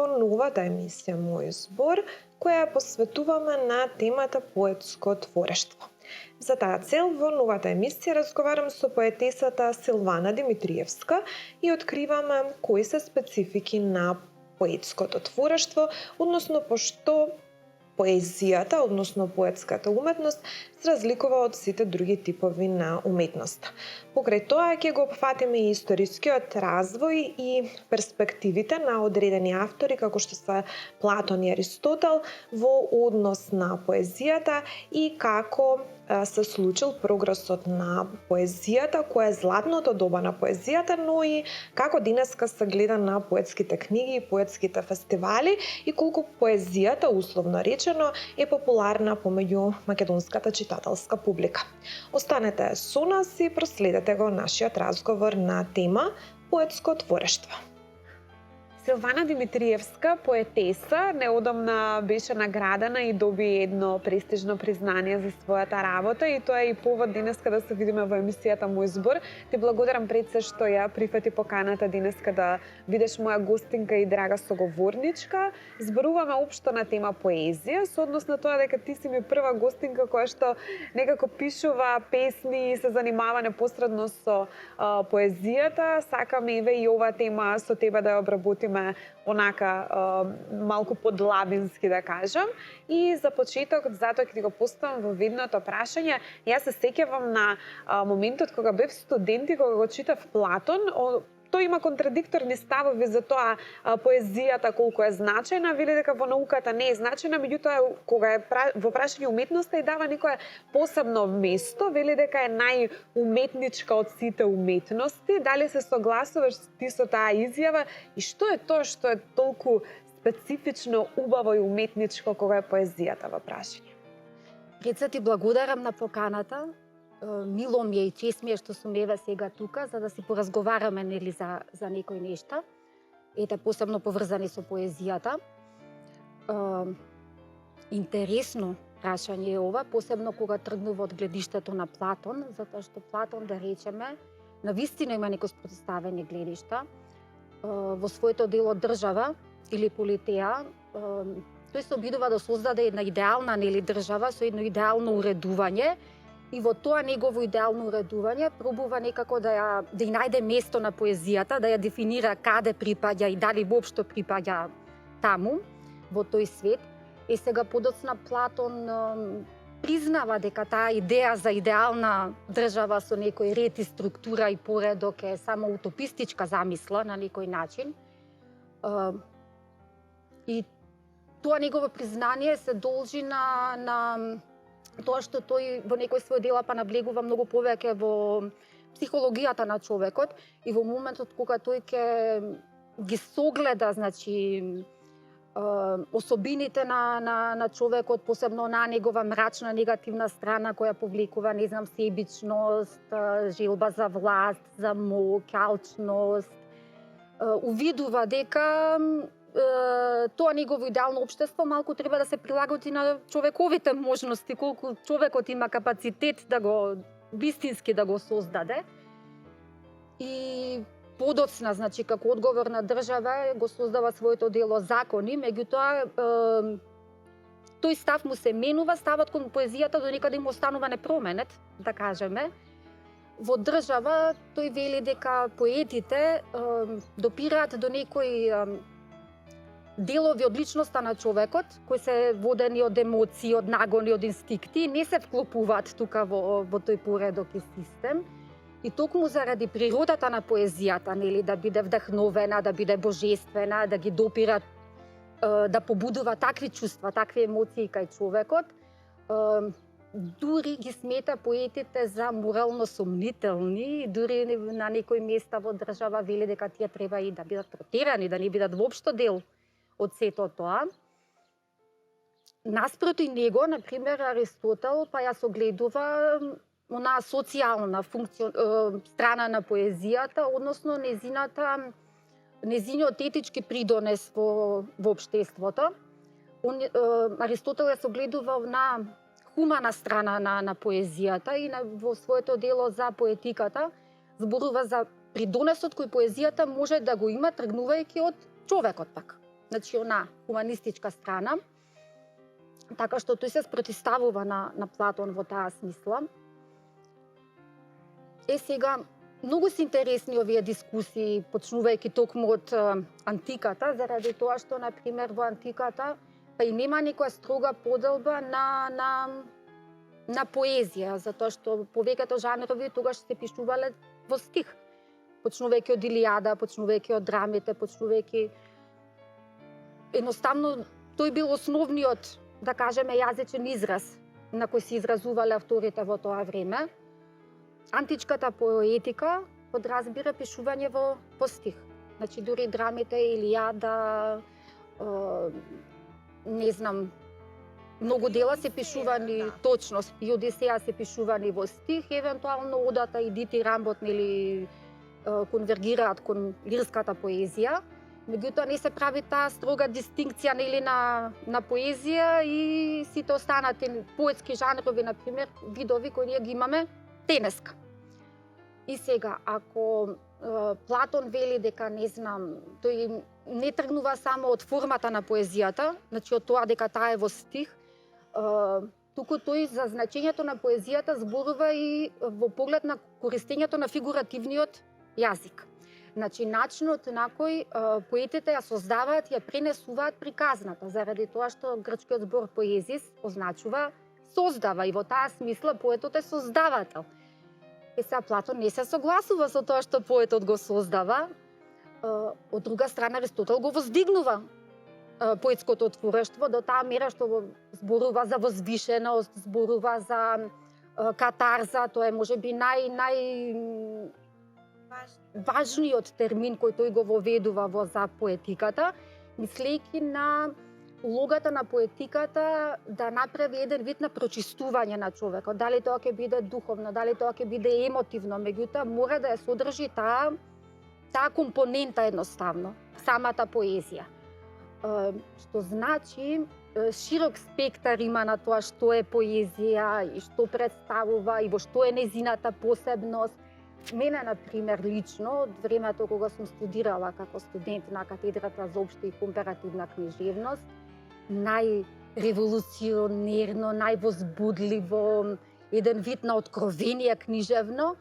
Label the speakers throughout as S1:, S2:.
S1: во новата емисија Мој збор, која ја посветуваме на темата поетско творештво. За таа цел во новата емисија разговарам со поетесата Силвана Димитриевска и откриваме кои се специфики на поетското творештво, односно пошто поезијата, односно поетската уметност, се разликува од сите други типови на уметноста. Покрај тоа ќе го опфатиме и историскиот развој и перспективите на одредени автори како што се Платон и Аристотел во однос на поезијата и како се случил прогресот на поезијата, која е златното доба на поезијата, но и како денеска се гледа на поетските книги и поетските фестивали и колку поезијата, условно речено, е популарна помеѓу македонската читателска публика. Останете со нас и проследете го нашиот разговор на тема поетско творештво.
S2: Силвана Димитриевска, поетеса, неодамна беше наградена и доби едно престижно признание за својата работа и тоа е и повод денеска да се видиме во емисијата Мој збор. Ти благодарам пред се што ја прифати поканата денеска да бидеш моја гостинка и драга соговорничка. Зборуваме општо на тема поезија, со однос на тоа дека ти си ми прва гостинка која што некако пишува песни и се занимава непосредно со поезијата. Сакаме еве и оваа тема со тебе да ја обработиме онака малку подлабински да кажам. И за почеток, затоа ќе ти го поставам во видното прашање. Јас се сеќавам на моментот кога бев студент и кога го читав Платон. Тој има контрадикторни ставови за тоа поезијата колку е значајна, вели дека во науката не е значајна, меѓутоа кога е во прашање уметноста и дава некое посебно место, вели дека е најуметничка од сите уметности. Дали се согласуваш ти со таа изјава и што е тоа што е толку специфично, убаво и уметничко кога е поезијата во прашање?
S3: Пред се ти благодарам на поканата. Мило ми е и чест ми е што сум еве сега тука, за да си поразговараме нели за некои нешта. Ете, посебно поврзани со поезијата. Интересно прашање е ова, посебно кога тргнува од гледиштето на Платон, затоа што Платон, да речеме, навистина има некои спротставени гледишта. Во своето дело Држава или Политеја, тој се обидува да создаде една идеална нели држава со едно идеално уредување. И во тоа негово идеално уредување пробува некако да ја најде место на поезијата, да ја дефинира каде припаѓа и дали воопшто припаѓа таму, во тој свет. И сега подоцна Платон признава дека таа идеја за идеална држава со некој ред и структура и поредок е само утопистичка замисла на некој начин. И тоа негово признание се должи на тоа што тој во некој свој дела па наблегува многу повеќе во психологијата на човекот и во моментот кога тој ќе ги согледа, значи, особините на човекот, посебно на негова мрачна негативна страна која повлекува, не знам, себичност, желба за власт, за моќ, алчност, увидува дека тоа негово идеално општество малку треба да се прилагоди на човековите можности, колку човекот има капацитет да го вистински да го создаде. И подоцна, значи, како одговорна држава го создава своето дело закони, меѓутоа тој став му се менува, ставот кон поезијата до некаде му останува непроменет, да кажеме. Во држава тој вели дека поетите допираат до некои делови од личноста на човекот, кои се водени од емоции, од нагони, од инстинкти, не се вклопуваат тука во тој поредок и систем. И токму заради природата на поезијата, нели, да биде вдахновена, да биде божествена, да ги допира, да побудува такви чувства, такви емоции кај човекот, дури ги смета поетите за морално сомнителни, дури на некои места во држава вели дека тие треба и да бидат протерани, да не бидат воопшто дел од сето тоа. Наспроти него, например, Аристотел па ја согледува онаа социјална страна на поезијата, односно незиниот етички придонес во општеството. Аристотел ја согледува на хумана страна на поезијата и во своето дело за поетиката зборува за придонесот кој поезијата може да го има тргнувајќи од човекот пак. значи она хуманистичка страна, така што тој се спротивставува на Платон во таа смисла. Сега, многу се интересни овие дискусии, почнувајќи токму од антиката, заради тоа што, например, во антиката па и нема некоја строга поделба на поезија, затоа што повеќето жанрови тогаш се пишувале во стих. Почнувајќи од Илијада, почнувајќи од драмите, почнувајќи... Едноставно, тој бил основниот, да кажеме, јазичен израз на кој се изразувале авторите во тоа време. Античката поетика подразбира пишување во стих. Значи, дури драмите, Илијада, не знам, многу дела се пишувани, точно, и Одисеја се пишувани во стих, евентуално Одата и Дитирамбот, нели, конвергираат кон лирската поезија. Меѓутоа не се прави таа строга дистинкција, нели, на поезија и сите останати поетски жанрови, например, видови кои ние ги имаме денеска. И сега, ако Платон вели дека, не знам, тој не тргнува само од формата на поезијата, значи од тоа дека таа е во стих, туку тој за значењето на поезијата зборува и во поглед на користењето на фигуративниот јазик. Значи, начинот на кој поетите ја создаваат, ја пренесуваат приказната, заради тоа што грчкиот збор поезис означува создава и во таа смисла поетот е создавател. Сега Платон не се согласува со тоа што поетот го создава. Од друга страна, Аристотел го воздигнува поетското творештво до таа мера што зборува за возвишеност, зборува за катарза, тоа е можеби важниот термин кој тој го воведува за поетиката, мислејќи на улогата на поетиката да направи еден вид на прочистување на човекот. Дали тоа ќе биде духовно, дали тоа ќе биде емотивно, меѓутоа мора да ја содржи таа компонента едноставно, самата поезија. Што значи широк спектар има на тоа што е поезија и што представува и во што е нејзината посебност. Мене, например, лично, од времето кога сум студирала како студент на катедрата за општа и компаративна книжевност, најреволуционерно, највозбудливо, еден вид на откровение книжевно,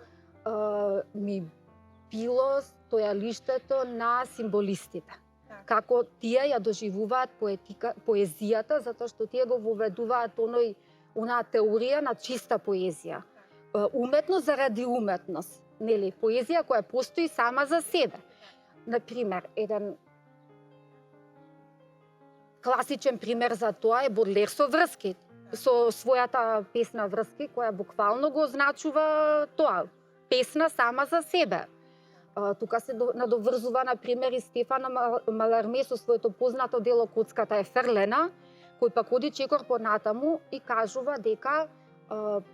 S3: ми било стојалиштето на символистите. Како тие ја доживуваат поезијата, затоа што тие го воведуваат онаа теорија на чиста поезија. Уметност заради уметност. Нели, поезија која постои сама за себе. Например, еден класичен пример за тоа е Бодлер со Врски, со својата песна Врски, која буквално го означува тоа, песна сама за себе. Тука се надоврзува, например, и Стефан Маларме со своето познато дело Коцката е фрлена, кој пак оди чекор понатаму и кажува дека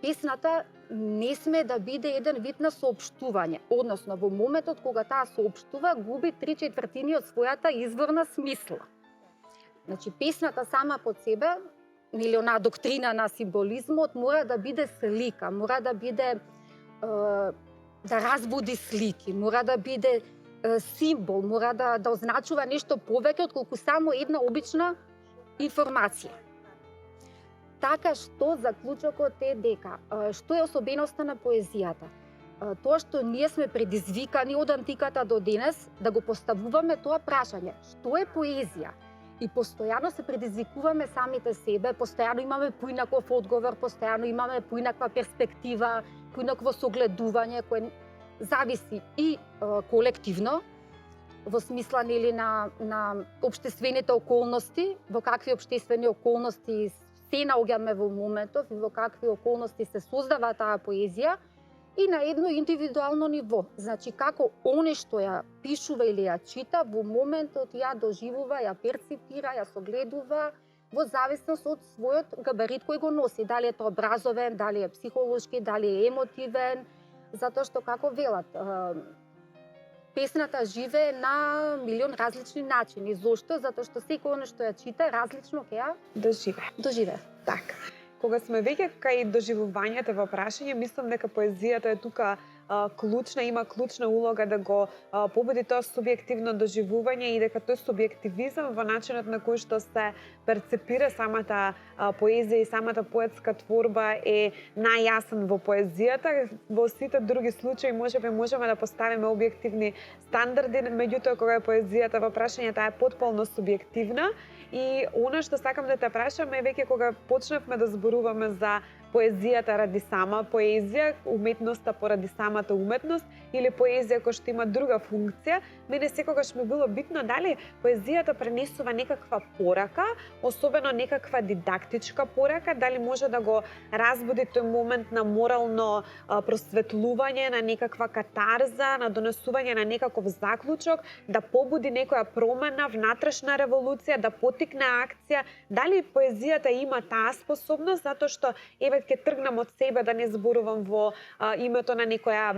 S3: песната не сме да биде еден вид на соопштување, односно во моментот кога таа соопштува, губи 3/4 од својата изворна смисла. Значи, песната сама под себе, или онаа доктрина на символизмот, мора да биде слика, мора да биде да разбуди слики, мора да биде символ, мора да означува нешто повеќе отколку само една обична информација. Така што заклучокот е дека што е особеноста на поезијата? Тоа што ние сме предизвикани од антиката до денес да го поставуваме тоа прашање. Што е поезија? И постојано се предизвикуваме самите себе, постојано имаме поинаков одговор, постојано имаме поинаква перспектива, поинакво согледување кое зависи и колективно, во смисла нели на општествените околности, во какви општествени околности се наоѓаме во моментов и во какви околности се создава таа поезија и на едно индивидуално ниво. Значи, како оне што ја пишува или ја чита, во моментот ја доживува, ја перципира, ја согледува во зависност од својот габарит кој го носи. Дали е тоа образовен, дали е психолошки, дали е емотивен, затоа што, како велат, песната живее на милион различни начини. Зошто? Затоа што секој оно што ја чита различно ќе ја доживее.
S2: Така. Кога сме веќе кај доживувањето во прашање, мислам дека поезијата е тука има клучна улога да го победи тоа субјективно доживување и дека тој субјективизам во начинот на кој што се перцепира самата поезија и самата поетска творба е најјасен во поезијата. Во сите други случаи можеби можеме да поставиме објективни стандарди, меѓутоа кога е поезијата во прашање, таа е потполно субјективна. И она што сакам да те прашам е веќе кога почнавме да зборуваме за поезијата ради сама поезија, уметноста поради самата уметност или поезија која што има друга функција, мене секогаш ми било битно дали поезијата пренесува некаква порака, особено некаква дидактичка порака, дали може да го разбуди тој момент на морално просветлување, на некаква катарза, на донесување на некаков заклучок, да побуди некоја промена, внатрешна револуција, да потикне акција. Дали поезијата има таа способност, затоа што ќе тргнам од себе да не зборувам во името на некоја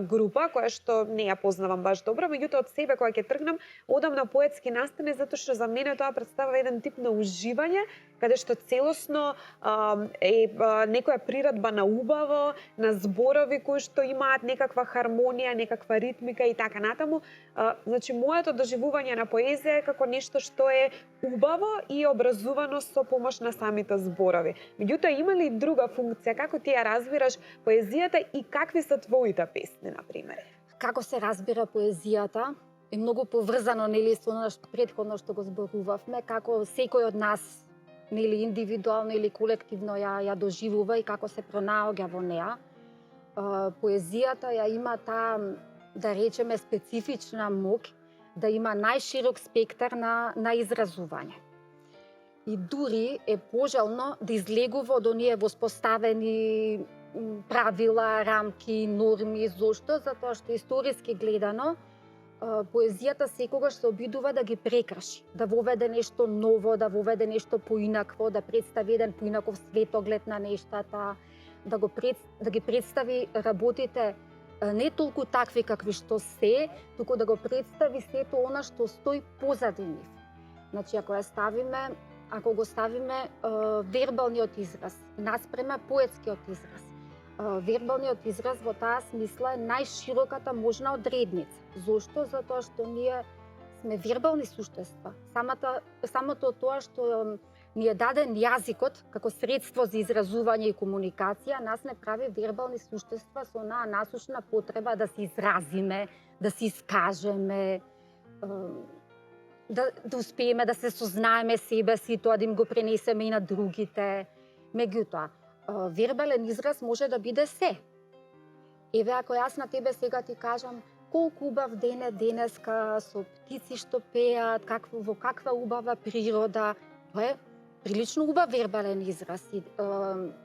S2: група која што не ја познавам баш добро, меѓутоа од себе кога ќе тргнам, одам на поетски настани затоа што за мене тоа представува еден тип на уживање, каде што целосно е некоја приредба на убаво, на зборови кои што имаат некаква хармонија, некаква ритмика и така натаму. Значи, моето доживување на поезија е како нешто што е убаво и образувано со помош на самите зборови. Меѓутоа, има ли друга функција? Како ти ја разбираш поезијата и какви се твоите песни, например?
S3: Како се разбира поезијата е многу поврзано, нели, со она претходно што го зборувавме, како секој од нас, нели, индивидуално или колективно ја доживува и како се пронаоѓа во неа. Поезијата ја има таа, да речеме, специфична моќ да има најширок спектар на изразување. И дури е пожелно да излегува од оние воспоставени правила, рамки, норми. Зошто? Затоа што историски гледано, поезијата секогаш се обидува да ги прекрши, да воведе нешто ново, да воведе нешто поинакво, да представи еден поинаков светоглед на нештата, да ги представи работите не толку такви какви што се, туку да го представи сето она што стои позади нив. Значи, ако го ставиме вербалниот израз наспрема поетскиот израз, вербалниот израз во таа смисла е најшироката можна одредница. Зошто? Затоа што ние сме вербални суштества. Самото тоа што ни е даден јазикот како средство за изразување и комуникација, нас не прави вербални суштества со онаа насушна потреба да се изразиме, да се искажеме, да успееме да се сознаеме себе си, тоа да им го пренесеме и на другите. Меѓутоа, вербален израз може да биде се. Еве, ако јас на тебе сега ти кажам колку убав ден е денеска, со птици што пеат, во каква убава природа, тоа е прилично убав вербален израз и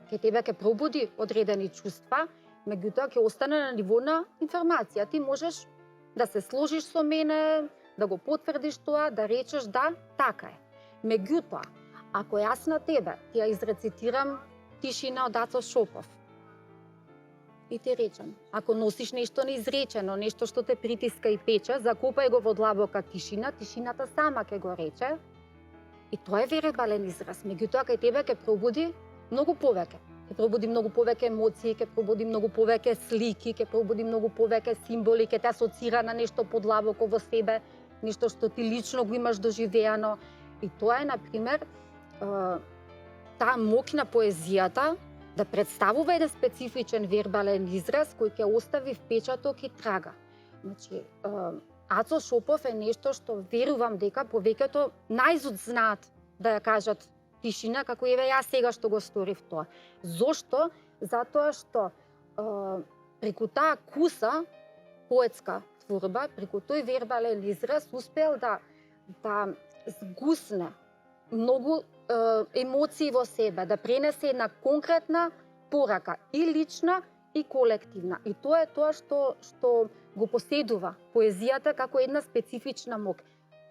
S3: ке тебе ќе пробуди одредени чувства, меѓутоа ќе остане на ниво на информација. Ти можеш да се сложиш со мене, да го потврдиш тоа, да речеш да, така е. Меѓутоа, ако јас на тебе ти ја изрецитирам Тишина од Ацо Шопов и ти речам, ако носиш нешто неизречено, нешто што те притиска и пече, закопај го во длабока тишина, тишината сама ќе го рече. И тоа е вербален израз. Меѓутоа, кај тебе ќе пробуди многу повеќе. Ќе пробуди многу повеќе емоции, ќе пробуди многу повеќе слики, ќе пробуди многу повеќе символи, ќе те асоцира на нешто подлабоко во себе, нешто што ти лично го имаш доживеано. И тоа е, например, таа моќ на поезијата да представува еден специфичен вербален израз кој ќе остави впечаток и трага. Значи, Ацо Шопов е нешто што верувам дека повеќето наизуд знаат да ја кажат тишина, како еве јас сега што го сторив тоа. Зошто? Затоа што преку таа куса поетска творба, преку тој вербален израз успел да згусне многу емоции во себе, да пренесе една конкретна порака и лична и колективна. И тоа е тоа што го поседува поезијата како една специфична моќ.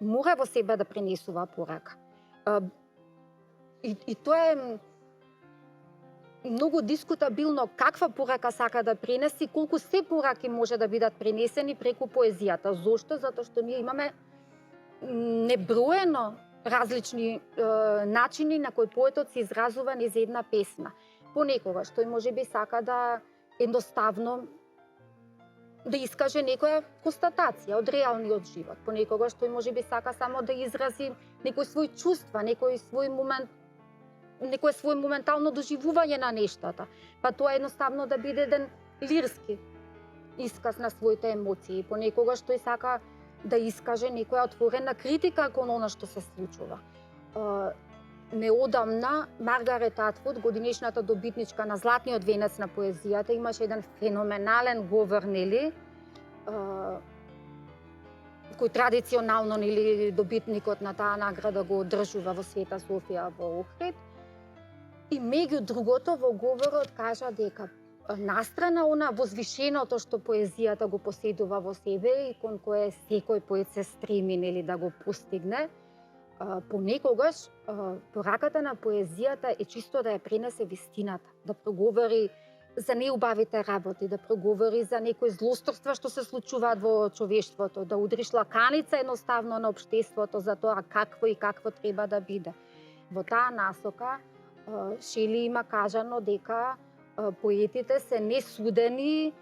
S3: Мора во себе да пренесува порака. И тоа е многу дискутабилно каква порака сака да пренеси, колку се пораки може да бидат пренесени преку поезијата. Зошто? Затоа што ние имаме неброено различни начини на кои поетот се изразува низ една песна. Понекогаш тој можеби сака да едноставно да искаже некоја констатација од реалниот живот. Понекогаш тој можеби сака само да изрази некој свој чувства, некој свој моментално доживување на нештата. Па тоа едноставно да биде еден лирски исказ на своите емоции. Понекогаш тој сака да искаже некоја отворена критика кон она што се случува. Неодамна Маргарет Атвуд, годинешната добитничка на Златниот венец на поезијата, имаше еден феноменален говор, нели, кој традиционално, нели, добитникот на таа награда го одржува во Света Софија во Охрид. И меѓу другото во говорот кажа дека настрана она возвишеното што поезијата го поседува во себе и кон кое секој поет се стреми, нели, да го постигне, понекогаш пораката на поезијата е чисто да ја пренесе вистината, да проговори за неубавите работи, да проговори за некои злосторства што се случуваат во човештвото, да удриш лаканица едноставно на општеството за тоа какво и какво треба да биде. Во таа насока Шели има кажано дека поетите се несудени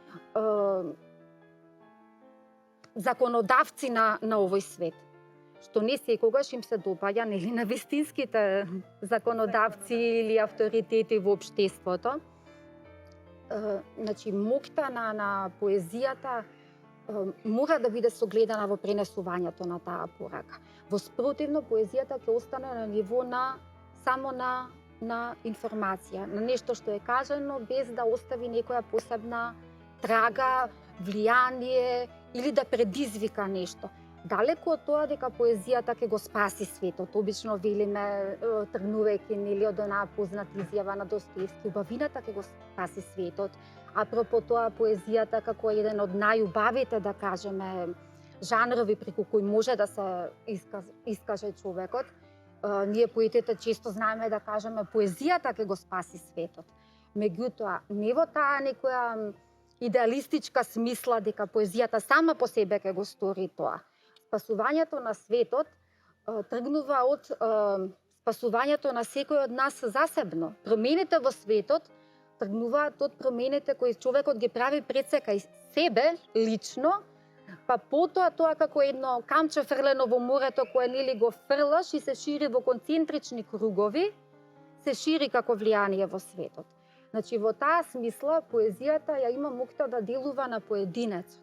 S3: законодавци на овој свет, што не секогаш им се допаѓа, нели, на вистинските законодавци или авторитети во општеството. Значи, моќта на поезијата мора да биде согледана во пренесувањето на таа порака. Во спротивно, поезијата ќе остане на ниво само на информација, на нешто што е кажано без да остави некоја посебна трага, влијание или да предизвика нешто. Далеко од тоа дека поезијата ќе го спаси светот. Обично велиме, тргнувајќи, нели, од онаа позната изјава на Достоевски, убавината ќе го спаси светот. Апропо тоа, поезијата како еден од најубавите, да кажеме, жанрови преку кои може да се искаже човекот. Ние поетите често знаеме да кажеме поезијата ќе го спаси светот. Меѓутоа, не во таа некоја идеалистичка смисла дека поезијата сама по себе ќе го стори тоа. Спасувањето на светот тргнува од спасувањето на секој од нас засебно. Промените во светот тргнуваат од промените кои човекот ги прави пред секај себе лично, па потоа тоа како едно камче фрлено во морето кое, нели, го фрлаш и се шири во концентрични кругови, се шири како влијание во светот. Значи, во таа смисла поезијата ја има моќта да делува на поединецот.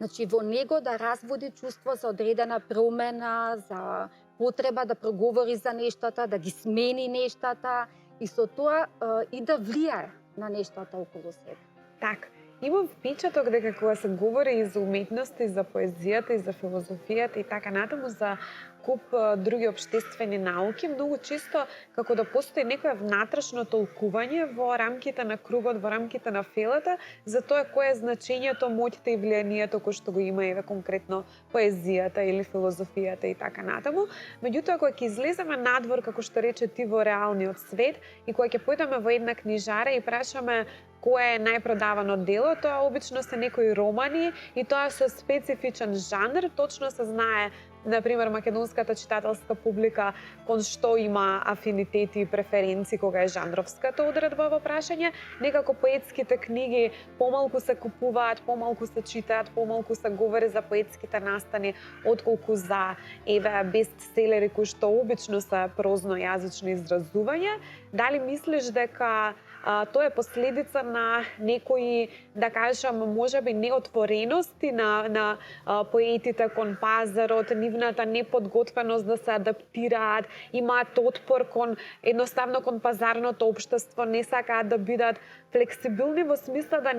S3: Значи, во него да разводи чувство за одредена промена, за потреба да проговори за нештата, да ги смени нештата и со тоа и да влијае на нештата околу себе.
S2: Така. Имам впечаток дека кога се говори и за уметност, и за поезијата, и за филозофијата и така натаму, за куп други општествени науки, многу често како да постои некое внатрешно толкување во рамките на кругот, во рамките на фелата, за тоа кое е значењето, моќта и влијанието кој што го има еве конкретно поезијата или филозофијата и така натаму. Меѓутоа, кога ќе излеземе надвор, како што рече ти, во реалниот свет и кога ќе појдеме во една книжара и прашаме кое е најпродавано дело, тоа обично се некои романи и тоа со специфичен жанр, точно се знае, например, македонската читателска публика кон што има афинитети и преференции кога е жанровската одредба во прашање, некако поетските книги помалку се купуваат, помалку се читаат, помалку се говори за поетските настани, отколку за еве бестселери кои што обично се прознојазични изразувања. Дали мислиш дека тоа е последица на некои, да кажам, можеби неотворености на поетите кон пазарот, нивната неподготвеност да се адаптираат, имаат отпор едноставно кон пазарното општество, не сакаат да бидат флексибилни во смисла да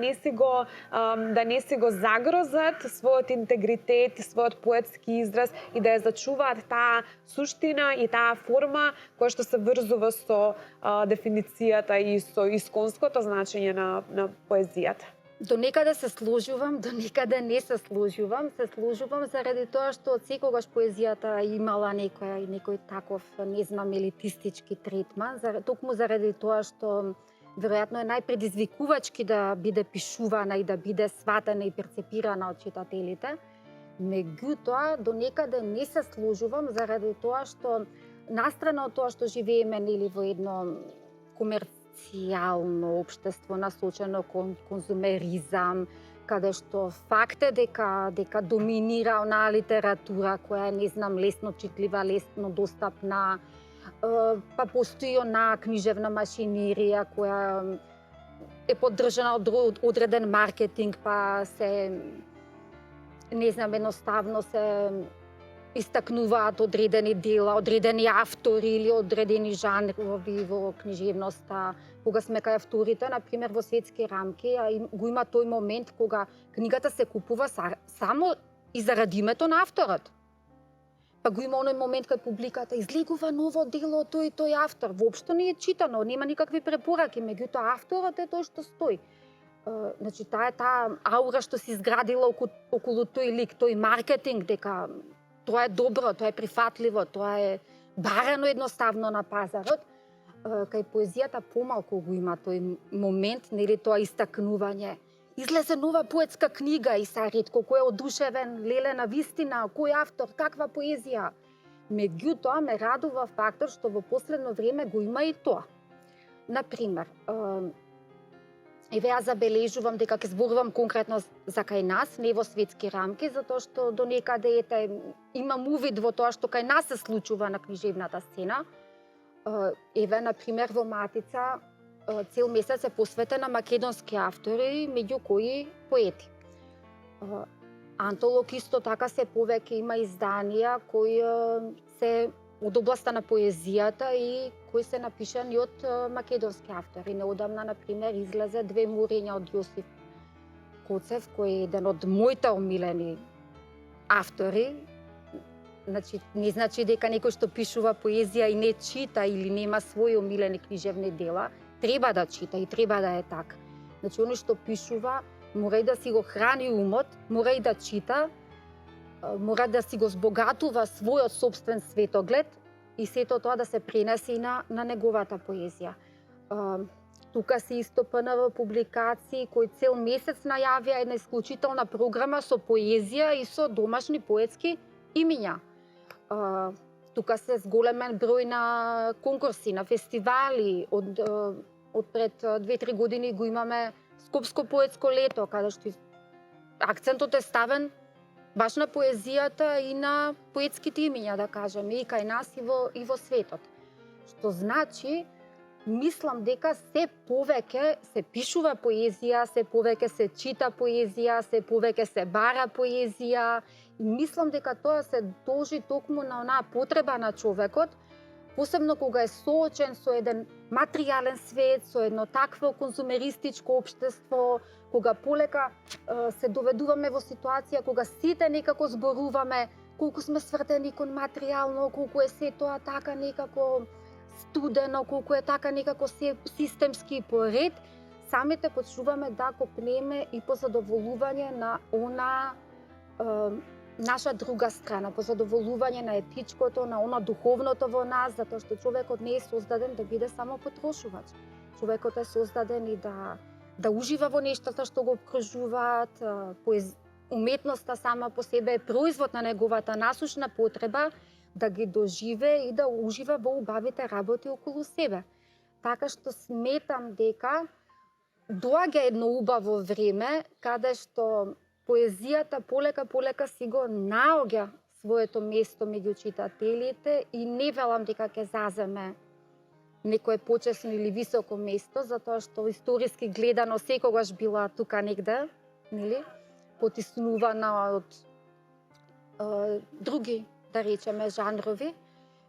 S2: не си го загрозат својот интегритет, својот поетски израз и да ја зачуваат таа суштина и таа форма која што се врзува со дефиницијата и со исконското значење на поезијата.
S3: До некаде се сложувам, до некаде не се сложувам. Се сложувам заради тоа што од секогаш поезијата имала некој таков, не знам, елитистички третман, токму заради тоа што веројатно е најпредизвикувачки да биде пишувана и да биде сватена и перцепирана од читателите. Меѓутоа, до некаде не се сложувам заради тоа што настрана од тоа што живееме, нели, во едно комерцијално општество насочено кон конзумеризам, каде што факт е дека доминира онаа литература која е, не знам, лесно читлива, лесно достапна, па постои онаа книжевна машинерија која е поддржана од одреден маркетинг, па се, не знам, едноставно се истакнуваат одредени дела, одредени автори или одредени жанрови во книжевноста. Кога сме кај авторите, например во светски рамки, го има тој момент кога книгата се купува само и заради името на авторот. Па го има оној момент кај публиката излегува ново дело тој и тој автор. Воопшто не е читано, нема никакви препораки, меѓутоа авторот е тој што стои. Значи таа аура што се изградила околу тој лик, тој маркетинг, дека тоа е добро, тоа е прифатливо, тоа е барано едноставно на пазарот. Кај поезијата помалку го има тој момент, нели, тоа истакнување. Излезе нова поетска книга и са ретко кој е одушевен, леле, на вистина, кој автор, каква поезија. Меѓутоа ме радува фактор што во последно време го има и тоа. Например, еве ја забележувам дека ќе зборувам конкретно за кај нас, не во светски рамки, затоа што до некаде имам увид во тоа што кај нас се случува на книжевната сцена. Еве, например, во Матица цел месец е посветен на македонски автори, меѓу кои поети. Антолог исто така се повеќе има изданија кои се од областа на поезијата и кои се напишани од македонски автори. Неодамна, например, излезе Две морења од Јосиф Коцев, кој е еден од моите омилени автори. Значи, не значи дека некој што пишува поезија и не чита или нема своји омилени книжевни дела, треба да чита и треба да е така. Значи, оној што пишува мора и да си го храни умот, мора и да чита, мора да си го збогатува својот собствен светоглед и сето тоа да се пренесе и на неговата поезија. Тука се исто ПНВ публикации кои цел месец најавија една исклучителна програма со поезија и со домашни поетски имиња. Тука се зголемен број на конкурси, на фестивали. Од пред 2-3 години го имаме Скопско поетско лето, каде што акцентот е ставен баш на поезијата и на поетските имиња, да кажеме, и кај нас и во светот. Што значи, мислам дека се повеќе се пишува поезија, се повеќе се чита поезија, се повеќе се бара поезија, и мислам дека тоа се должи токму на онаа потреба на човекот, посебно кога е соочен со еден материјален свет, со едно такво конзумеристичко општество, кога полека се доведуваме во ситуација кога сите некако зборуваме колку сме свртени кон материјално, колку е се тоа така некако студено, колку е така некако се системски поред, самите почнуваме да копнеме и по задоволување на она наша друга страна, по задоволување на етичкото, на она духовното во нас, затоа што човекот не е создаден да биде само потрошувач. Човекот е создаден и да ужива во нештата што го окружуваат. Уметноста сама по себе е производ на неговата насушна потреба да ги доживе и да ужива во убавите работи околу себе. Така што сметам дека доаѓа едно убаво време каде што поезијата полека си го наоѓа своето место меѓу читателите и не велам дека ќе заземе некое почесно или високо место, затоа што историски гледано секогаш била тука негде, нели, потиснувана од други, да речеме, жанрови.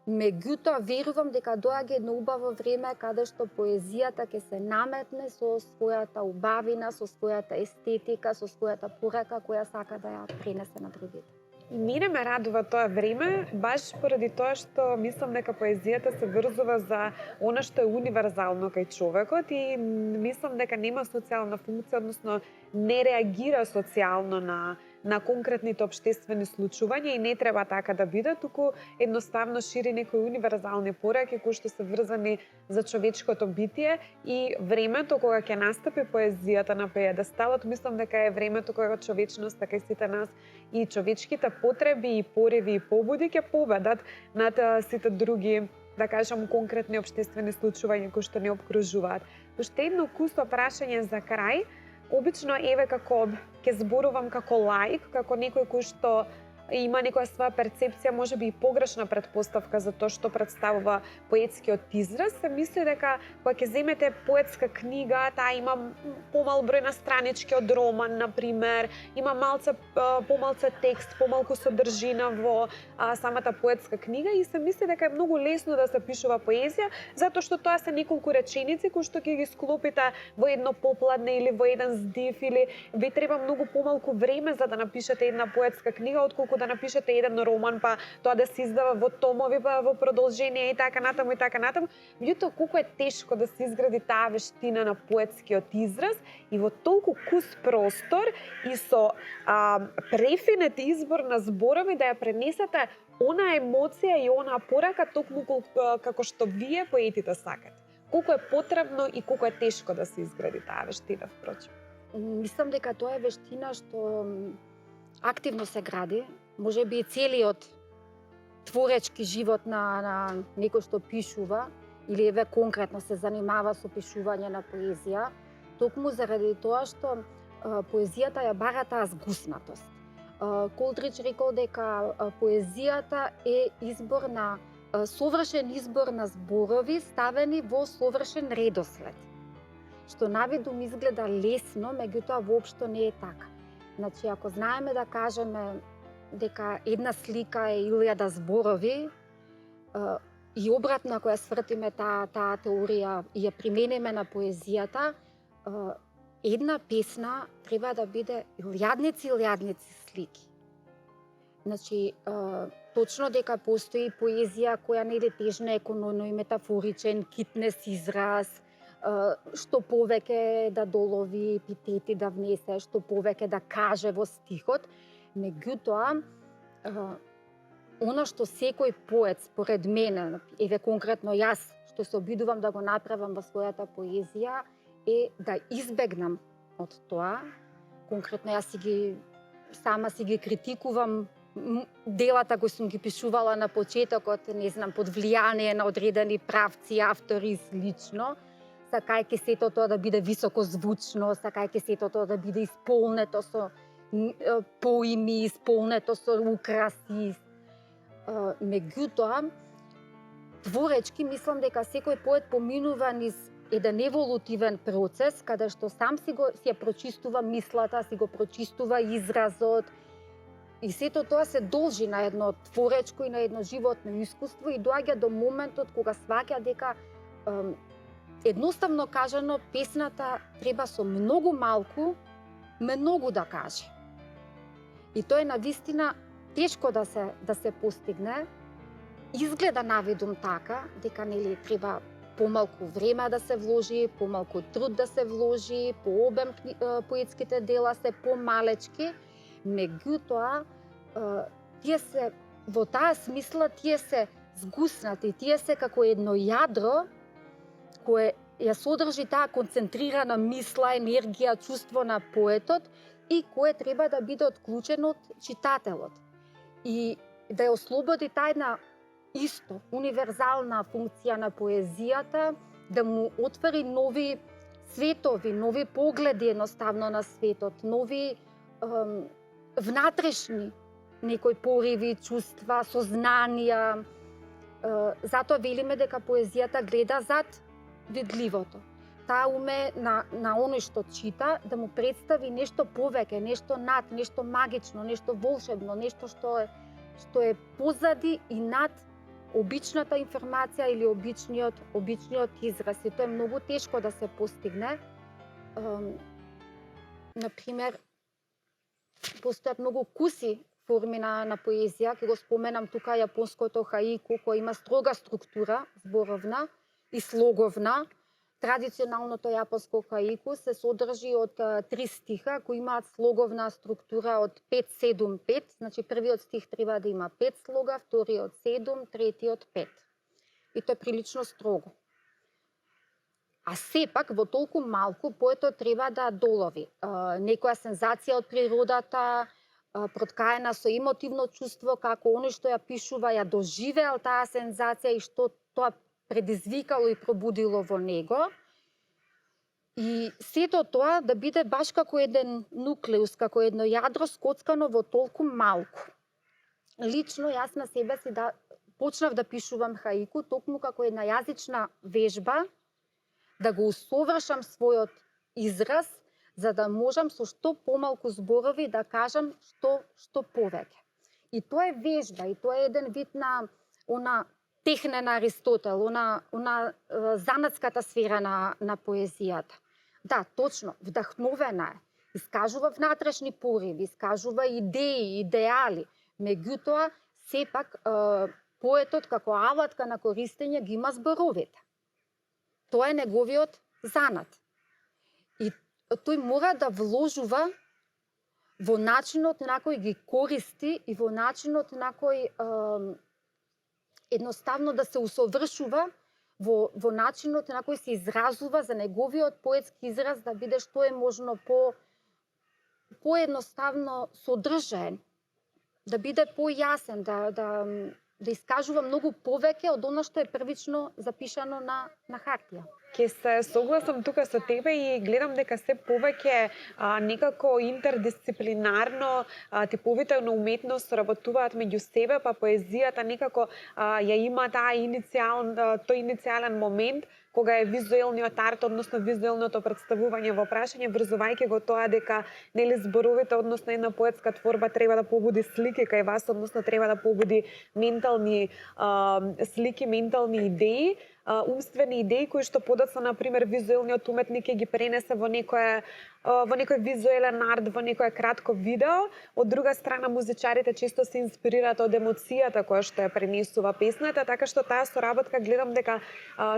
S3: Меѓутоа, верувам дека доаѓа едно убаво време каде што поезијата ќе се наметне со својата убавина, со својата естетика, со својата порака која сака да ја пренесе на другите.
S2: Мене ме радува тоа време, баш поради тоа што мислам дека поезијата се врзува за она што е универзално кај човекот и мислам дека нема социјална функција, односно не реагира социјално на конкретните општествени случувања и не треба така да биде, туку едноставно шири некои универзални пораки кои што се врзани за човечкото битие и времето кога ќе настапи поезијата на пиедесталот, мислам дека е времето кога човечноста кај сите нас и човечките потреби и пориви и побуди ќе победат над сите други да кажам, конкретни општествени случаи кои што не обкружуваат. Уште едно кусо прашање за крај. Обично, еве како ќе зборувам како лаик, како некој кој што има некоја своја перцепција, можеби и погрешна претпоставка за тоа што представува поетскиот израз. Се мисли дека кога ќе земете поетска книга, таа има помал број на странички од роман, на пример, има помалце текст, помалку содржина во самата поетска книга и се мисли дека е многу лесно да се пишува поезија, затоа што тоа се неколку реченици кои што ќе ги склопите во едно попладне или во еден здив, или ви треба многу помалку време за да напишете една поетска книга, отколку да напишете еден роман, па тоа да се издава во томови, па во продолжение и така натаму и така натаму. Меѓутоа, колку е тешко да се изгради таа вештина на поетскиот израз и во толку кус простор и со префинет избор на зборови да ја пренесете она емоција и она порака токму како што вие поетите сакате. Колку е потребно и колку е тешко да се изгради таа вештина, впрочем.
S3: Мислам дека тоа е вештина што активно се гради, можеби и целиот творечки живот на некој што пишува или еве конкретно се занимава со пишување на поезија, токму заради тоа што поезијата ја бара таа згуснатост. Колдрич рекол дека поезијата е избор на совршен избор на зборови ставени во совршен редослед. Што навидум изгледа лесно, меѓутоа воопшто не е така. Значи, ако знаеме да кажеме дека една слика е 1000 зборови, и обратно, ако ја свртиме таа теорија и ја примениме на поезијата, една песна треба да биде илјадници слики. Значи, точно дека постои поезија која не е тежна економно и метафоричен, китнес израз, што повеќе да долови епитети да внесе, што повеќе да каже во стихот. Меѓутоа, она што секој поет, според мене, еве конкретно јас, што се обидувам да го направам во својата поезија, е да избегнам од тоа. Конкретно јас сама си ги критикувам делата кои сум ги пишувала на почетокот, не знам, под влијание на одредени правци, автори и слично. Сакајќи сето тоа да биде високозвучно, сакајќи сето тоа да биде исполнето со поими, исполнето со украси. Меѓутоа, творечки мислам дека секој поет поминува низ еден еволутивен процес, каде што сам си ја прочистува мислата, си го прочистува изразот, и сето тоа се должи на едно творечко и на едно животно искуство и доаѓа до моментот кога сваќа дека едноставно кажано песната треба со многу малку многу да каже. И тоа е навистина тешко да се постигне. Изгледа навидум така, дека нели треба помалку време да се вложи, помалку труд да се вложи, по обем поетските дела се помалечки, меѓутоа тие се во таа смисла тие се згуснати, тие се како едно јадро кое ја содржи таа концентрирана мисла, енергија, чувство на поетот и кое треба да биде отклучено од читателот. И да ја ослободи таа една исто, универзална функција на поезијата, да му отвори нови светови, нови погледи едноставно на светот, нови внатрешни некои пориви, чувства, сознанија. Затоа велиме дека поезијата гледа зад видливото. Таа уме на оној што чита да му представи нешто повеќе, нешто над, нешто магично, нешто волшебно, нешто што е позади и над обичната информација или обичниот израз. И тоа е многу тешко да се постигне. Например, постојат многу куси форми на поезија, ќе го споменам тука јапонското хаику, кој има строга структура зборовна и слоговна. Традиционалното јапонско хаику се содржи од 3 стиха кои имаат слоговна структура од 5-7-5, значи првиот стих треба да има 5 слога, вториот 7, третиот 5. И тоа е прилично строго. А сепак во толку малку поетот треба да долови некоја сензација од природата, проткаена со емотивно чувство, како оној што ја пишува ја доживеал таа сензација и што тоа предизвикало и пробудило во него. И сето тоа да биде баш како еден нуклеус, како едно јадро скоцкано во толку малку. Лично јас на себе си да почнав да пишувам хаику токму како една јазична вежба, да го усовршам својот израз, за да можам со што помалку зборови да кажам што повеќе. И тоа е вежба, и тоа е еден вид на она техне на Аристотел, она занатската сфера на поезијата. Да, точно, вдахновена е, искажува внатрешни пориви, искажува идеи, идеали, меѓутоа, сепак, поетот како алатка на користење ги има зборовите. Тоа е неговиот занат. И тој мора да вложува во начинот на кој ги користи и во начинот на кој едноставно да се усовршува во начинот на кој се изразува за неговиот поетски израз да биде што е можно поедноставно содржаен, да биде појасен, да искажува многу повеќе од она што е првично запишано на хартија.
S2: Ке се согласам тука со тебе и гледам дека се повеќе некако интердисциплинарно типовите на уметност соработуваат меѓу себе, па поезијата некако ја има тој иницијален момент кога е визуелниот арт, односно визуелното представување во прашање, врзувајќи го тоа дека нели зборовите, односно една поетска творба треба да побуди слики кај вас, односно треба да побуди ментални слики, ментални идеи, умствени идеи кои што подоцна, например, визуелниот уметник ќе ги пренесе во некој визуелен арт, во некое кратко видео. Од друга страна, музичарите често се инспирираат од емоцијата која што ја пренесува песната, така што таа соработка гледам дека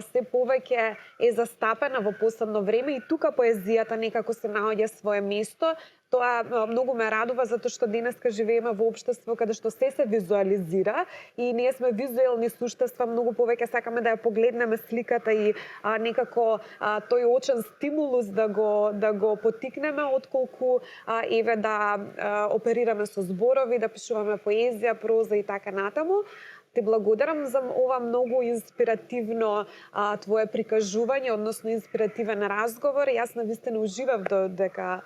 S2: се повеќе е застапена во последно време и тука поезијата некако се наоѓа свое место. Тоа многу ме радува затоа што денеска живееме во општество каде што се визуализира и ние сме визуелни суштества, многу повеќе сакаме да ја погледнеме сликата и некако тој очен стимулус да го потикнеме отколку еве да оперираме со зборови, да пишуваме поезија, проза и така натаму. Ти благодарам за ова многу инспиративно твое прикажување, односно инспиративен разговор. Јас навистина уживав додека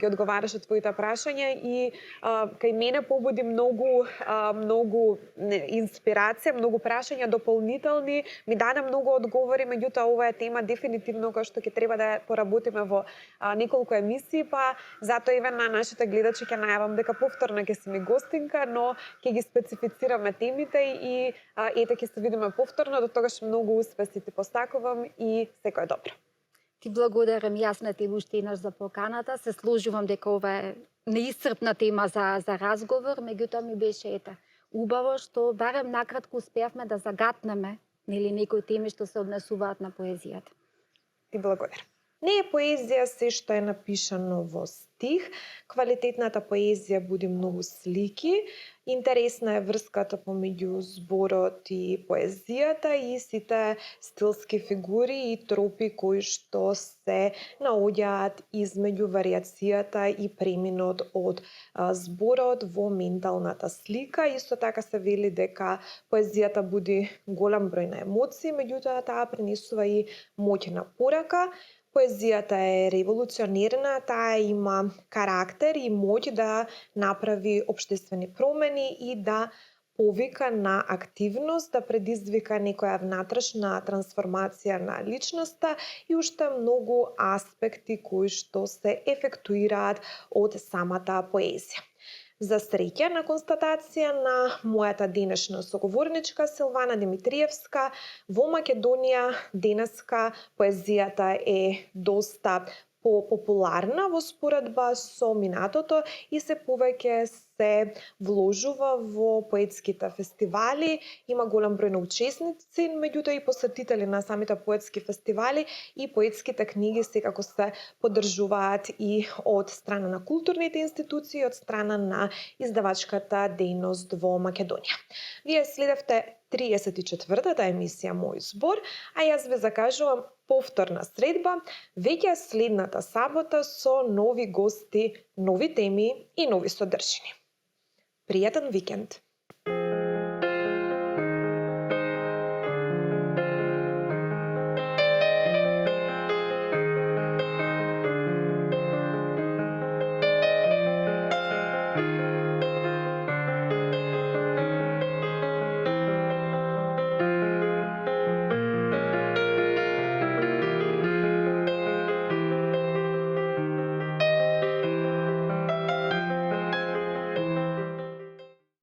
S2: ги одговараше твоите прашања и кај мене побуди многу инспирација, многу прашања дополнителни, ми даде многу одговори, меѓутоа ова е тема дефинитивно која што ќе треба да поработиме во неколку емисии, па затоа еве на нашите гледачи ќе најавам дека повторно ќе си ми гостинка, но ќе ги специфицираме темите и ете ќе се видиме повторно. До тогаш многу успеси ти постакувам и секое добро.
S3: Ти благодарам јас на тебе уште еднаш за поканата. Се сложувам дека ова е неисцрпна тема за разговор, меѓутоа ми беше убаво што барем накратко успеавме да загатнеме некои теми што се однесуваат на поезијата.
S1: Ти благодарам. Не е поезија се што е напишано во стих, квалитетната поезија буди многу слики, интересна е врската помеѓу зборот и поезијата и сите стилски фигури и тропи кои што се наоѓаат измеѓу варијацијата и преминот од зборот во менталната слика. Исто така се вели дека поезијата буди голем број на емоции, меѓутоа таа пренесува и моќна порака. Поезијата е револуционерна, таа има карактер и моќ да направи општествени промени и да повика на активност, да предизвика некоја внатрешна трансформација на личноста и уште многу аспекти кои што се ефектуираат од самата поезија. За среќа на констатација на мојата денешна соговорничка Силвана Димитриевска, во Македонија денеска поезијата е доста популарна во споредба со минатото и се повеќе се вложува во поетските фестивали, има голем број на учесници, меѓутоа и посетители на самите поетски фестивали и поетските книги секако се поддржуваат и од страна на културните институции, од страна на издавачката дејност во Македонија. Вие следевте 34-та емисија Мој збор, а јас ве закажувам повторна средба веќе следната сабота со нови гости, нови теми и нови содржини. Пријатен викенд!